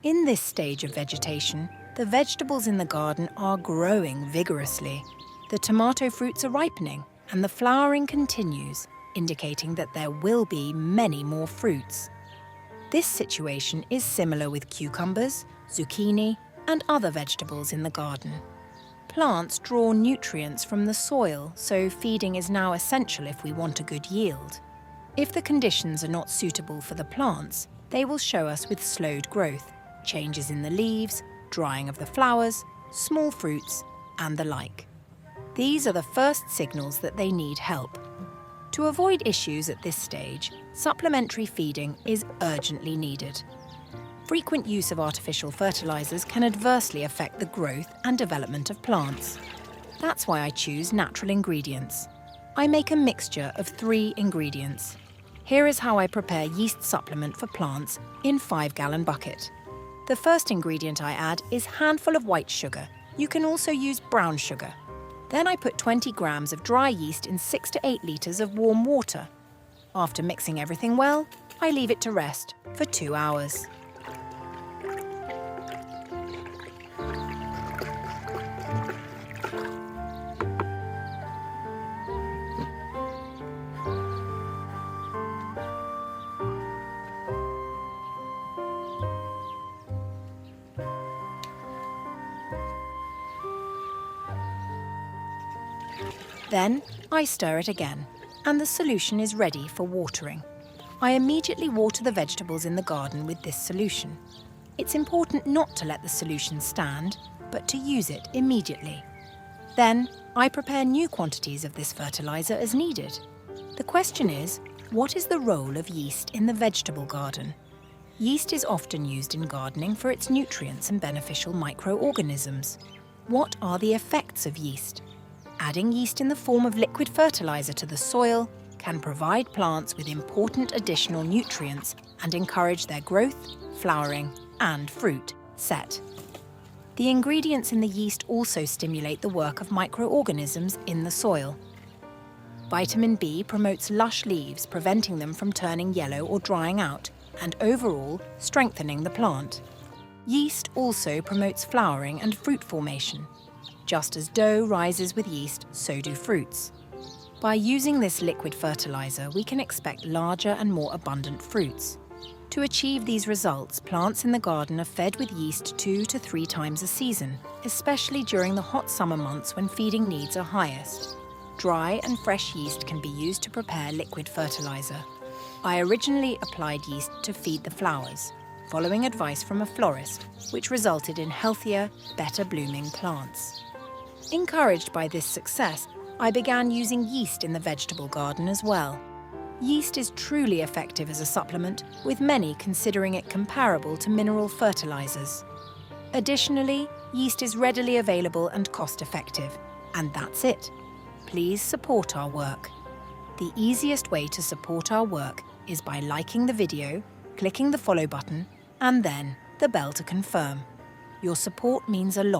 In this stage of vegetation, the vegetables in the garden are growing vigorously. The tomato fruits are ripening and the flowering continues, indicating that there will be many more fruits. This situation is similar with cucumbers, zucchini, and other vegetables in the garden. Plants draw nutrients from the soil, so feeding is now essential if we want a good yield. If the conditions are not suitable for the plants, they will show us with slowed growth, changes in the leaves, drying of the flowers, small fruits, and the like. These are the first signals that they need help. To avoid issues at this stage, supplementary feeding is urgently needed. Frequent use of artificial fertilizers can adversely affect the growth and development of plants. That's why I choose natural ingredients. I make a mixture of 3 ingredients. Here is how I prepare yeast supplement for plants in 5-gallon bucket. The first ingredient I add is handful of white sugar. You can also use brown sugar. Then I put 20 grams of dry yeast in 6 to 8 litres of warm water. After mixing everything well, I leave it to rest for 2 hours. Then I stir it again, and the solution is ready for watering. I immediately water the vegetables in the garden with this solution. It's important not to let the solution stand, but to use it immediately. Then I prepare new quantities of this fertilizer as needed. The question is, what is the role of yeast in the vegetable garden? Yeast is often used in gardening for its nutrients and beneficial microorganisms. What are the effects of yeast? Adding yeast in the form of liquid fertilizer to the soil can provide plants with important additional nutrients and encourage their growth, flowering, and fruit set. The ingredients in the yeast also stimulate the work of microorganisms in the soil. Vitamin B promotes lush leaves, preventing them from turning yellow or drying out, and overall strengthening the plant. Yeast also promotes flowering and fruit formation. Just as dough rises with yeast, so do fruits. By using this liquid fertilizer, we can expect larger and more abundant fruits. To achieve these results, plants in the garden are fed with yeast 2 to 3 times a season, especially during the hot summer months when feeding needs are highest. Dry and fresh yeast can be used to prepare liquid fertilizer. I originally applied yeast to feed the flowers, following advice from a florist, which resulted in healthier, better blooming plants. Encouraged by this success, I began using yeast in the vegetable garden as well. Yeast is truly effective as a supplement, with many considering it comparable to mineral fertilizers. Additionally, yeast is readily available and cost-effective. And that's it. Please support our work. The easiest way to support our work is by liking the video, clicking the follow button, and then the bell to confirm. Your support means a lot.